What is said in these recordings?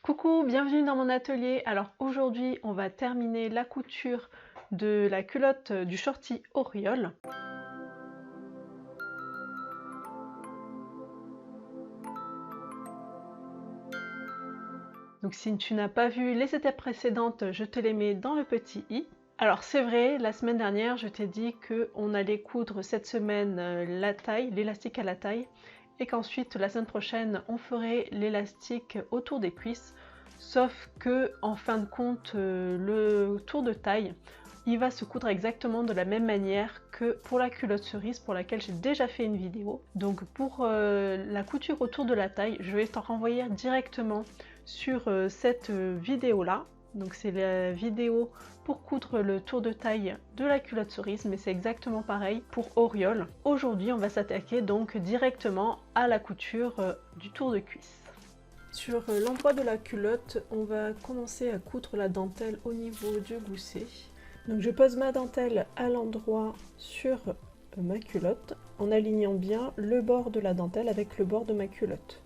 Coucou, bienvenue dans mon atelier. Alors aujourd'hui, on va terminer la couture de la culotte du shorty Auriole. Donc si tu n'as pas vu les étapes précédentes, je te les mets dans le petit i. Alors c'est vrai, la semaine dernière, je t'ai dit qu'on allait coudre cette semaine la taille, l'élastique à la taille, et qu'ensuite la semaine prochaine, on ferait l'élastique autour des cuisses. Sauf que en fin de compte, le tour de taille, il va se coudre exactement de la même manière que pour la culotte cerise pour laquelle j'ai déjà fait une vidéo. Donc pour la couture autour de la taille, je vais t'en renvoyer directement sur cette vidéo là. Donc c'est la vidéo pour coudre le tour de taille de la culotte cerise, mais c'est exactement pareil pour Auriole. Aujourd'hui on va s'attaquer donc directement à la couture du tour de cuisse. Sur l'endroit de la culotte, on va commencer à coudre la dentelle au niveau du gousset. Donc je pose ma dentelle à l'endroit sur ma culotte en alignant bien le bord de la dentelle avec le bord de ma culotte.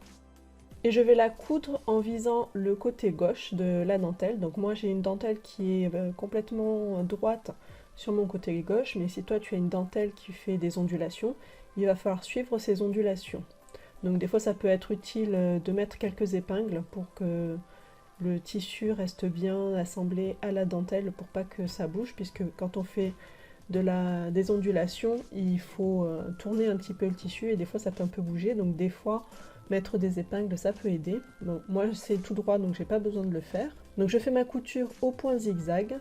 Et je vais la coudre en visant le côté gauche de la dentelle. Donc moi j'ai une dentelle qui est complètement droite sur mon côté gauche, mais si toi tu as une dentelle qui fait des ondulations, il va falloir suivre ces ondulations. Donc des fois ça peut être utile de mettre quelques épingles pour que le tissu reste bien assemblé à la dentelle pour pas que ça bouge, puisque quand on fait des ondulations, il faut tourner un petit peu le tissu et des fois ça peut un peu bouger, donc des fois mettre des épingles ça peut aider. Donc moi c'est tout droit donc j'ai pas besoin de le faire. Donc je fais ma couture au point zigzag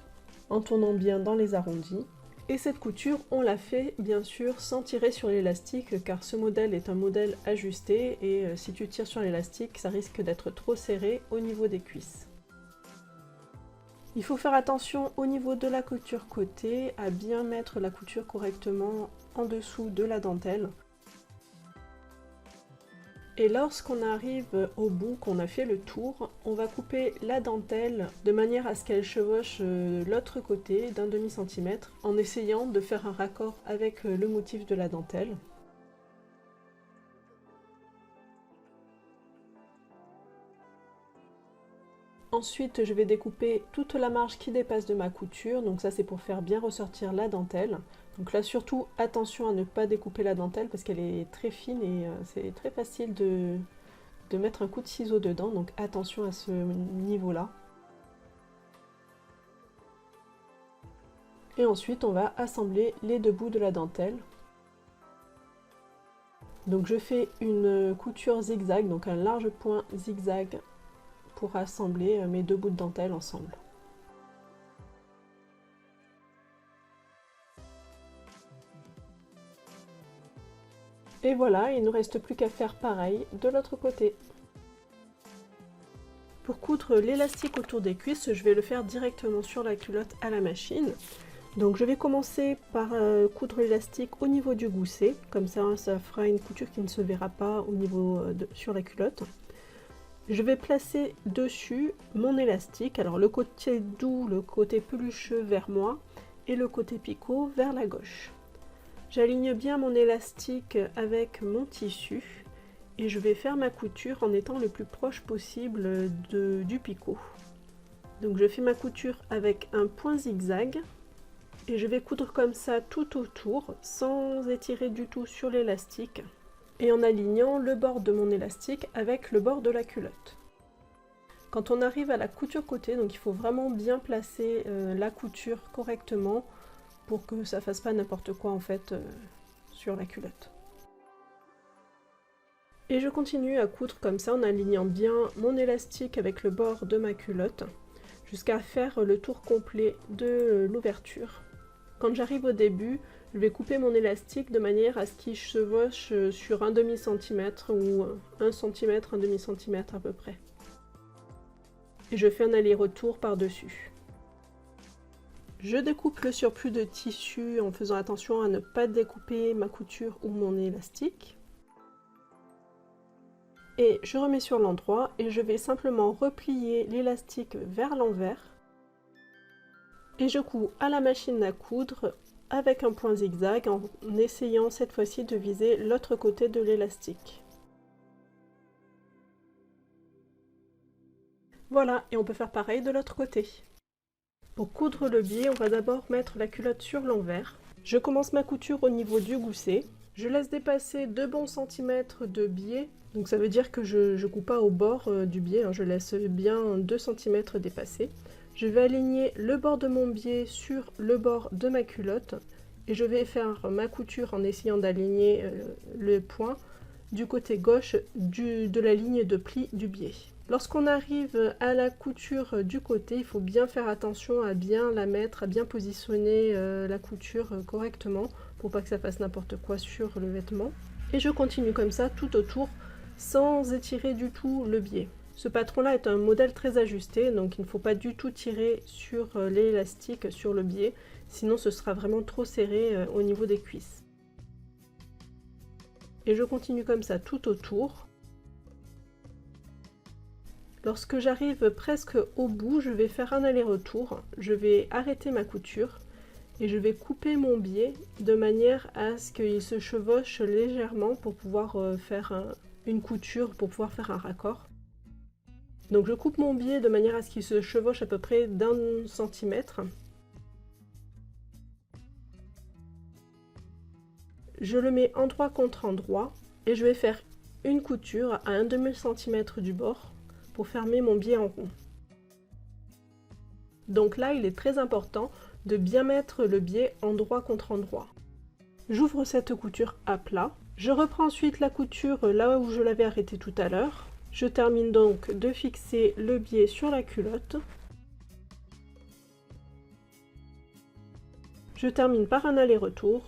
en tournant bien dans les arrondis. Et cette couture, on la fait bien sûr sans tirer sur l'élastique car ce modèle est un modèle ajusté et si tu tires sur l'élastique, ça risque d'être trop serré au niveau des cuisses. Il faut faire attention au niveau de la couture côté à bien mettre la couture correctement en dessous de la dentelle. Et lorsqu'on arrive au bout, qu'on a fait le tour, on va couper la dentelle de manière à ce qu'elle chevauche l'autre côté d'un demi-centimètre en essayant de faire un raccord avec le motif de la dentelle. Ensuite, je vais découper toute la marge qui dépasse de ma couture, donc ça c'est pour faire bien ressortir la dentelle. Donc là surtout attention à ne pas découper la dentelle parce qu'elle est très fine et c'est très facile de mettre un coup de ciseau dedans, donc attention à ce niveau-là. Et ensuite on va assembler les deux bouts de la dentelle. Donc je fais une couture zigzag, donc un large point zigzag pour assembler mes deux bouts de dentelle ensemble. Et voilà, il ne nous reste plus qu'à faire pareil de l'autre côté. Pour coudre l'élastique autour des cuisses, je vais le faire directement sur la culotte à la machine. Donc je vais commencer par coudre l'élastique au niveau du gousset, comme ça ça fera une couture qui ne se verra pas au niveau sur la culotte. Je vais placer dessus mon élastique, alors le côté doux, le côté pelucheux vers moi et le côté picot vers la gauche. J'aligne bien mon élastique avec mon tissu et je vais faire ma couture en étant le plus proche possible du picot. Donc je fais ma couture avec un point zigzag et je vais coudre comme ça tout autour sans étirer du tout sur l'élastique et en alignant le bord de mon élastique avec le bord de la culotte. Quand on arrive à la couture côté, donc il faut vraiment bien placer la couture correctement pour que ça fasse pas n'importe quoi en fait sur la culotte. Et je continue à coudre comme ça en alignant bien mon élastique avec le bord de ma culotte jusqu'à faire le tour complet de l'ouverture. Quand j'arrive au début, je vais couper mon élastique de manière à ce qu'il chevauche sur un demi-centimètre ou 1 cm, un demi-centimètre à peu près. Et je fais un aller-retour par-dessus. Je découpe le surplus de tissu en faisant attention à ne pas découper ma couture ou mon élastique. Et je remets sur l'endroit et je vais simplement replier l'élastique vers l'envers. Et je couds à la machine à coudre avec un point zigzag en essayant cette fois-ci de viser l'autre côté de l'élastique. Voilà, et on peut faire pareil de l'autre côté. Pour coudre le biais, on va d'abord mettre la culotte sur l'envers. Je commence ma couture au niveau du gousset. Je laisse dépasser 2 bons centimètres de biais. Donc ça veut dire que je ne coupe pas au bord du biais, hein, je laisse bien 2 cm dépasser. Je vais aligner le bord de mon biais sur le bord de ma culotte. Et je vais faire ma couture en essayant d'aligner le point du côté gauche de la ligne de pli du biais. Lorsqu'on arrive à la couture du côté, il faut bien faire attention à bien la mettre, à bien positionner la couture correctement pour pas que ça fasse n'importe quoi sur le vêtement. Et je continue comme ça tout autour sans étirer du tout le biais. Ce patron-là est un modèle très ajusté, donc il ne faut pas du tout tirer sur l'élastique, sur le biais, sinon ce sera vraiment trop serré au niveau des cuisses. Et je continue comme ça tout autour. Lorsque j'arrive presque au bout, je vais faire un aller-retour, je vais arrêter ma couture et je vais couper mon biais de manière à ce qu'il se chevauche légèrement pour pouvoir faire une couture, pour pouvoir faire un raccord. Donc je coupe mon biais de manière à ce qu'il se chevauche à peu près d'1 centimètre. Je le mets endroit contre endroit et je vais faire une couture à 1/2 cm du bord pour fermer mon biais en rond. Donc là, il est très important de bien mettre le biais endroit contre endroit. J'ouvre cette couture à plat. Je reprends ensuite la couture là où je l'avais arrêtée tout à l'heure. Je termine donc de fixer le biais sur la culotte. Je termine par un aller-retour.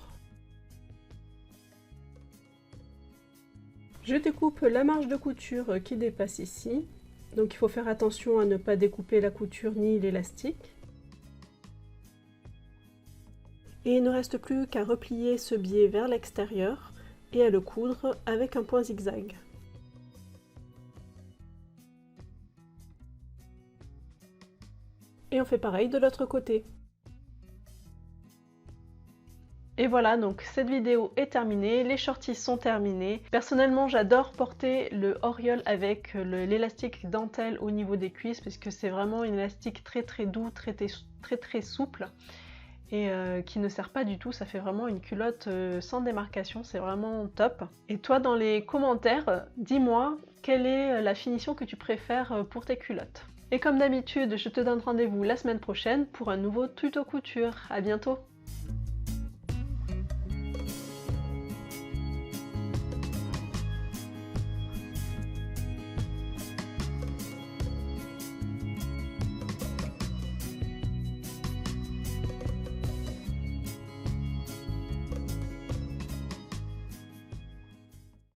Je découpe la marge de couture qui dépasse ici. Donc il faut faire attention à ne pas découper la couture ni l'élastique. Et il ne reste plus qu'à replier ce biais vers l'extérieur et à le coudre avec un point zigzag. Et on fait pareil de l'autre côté. Et voilà, donc cette vidéo est terminée, les shorties sont terminés. Personnellement, j'adore porter le Oriole avec l'élastique dentelle au niveau des cuisses parce que c'est vraiment un élastique très doux, très souple et qui ne serre pas du tout. Ça fait vraiment une culotte sans démarcation, c'est vraiment top. Et toi, dans les commentaires, dis-moi quelle est la finition que tu préfères pour tes culottes. Et comme d'habitude, je te donne rendez-vous la semaine prochaine pour un nouveau tuto couture. À bientôt!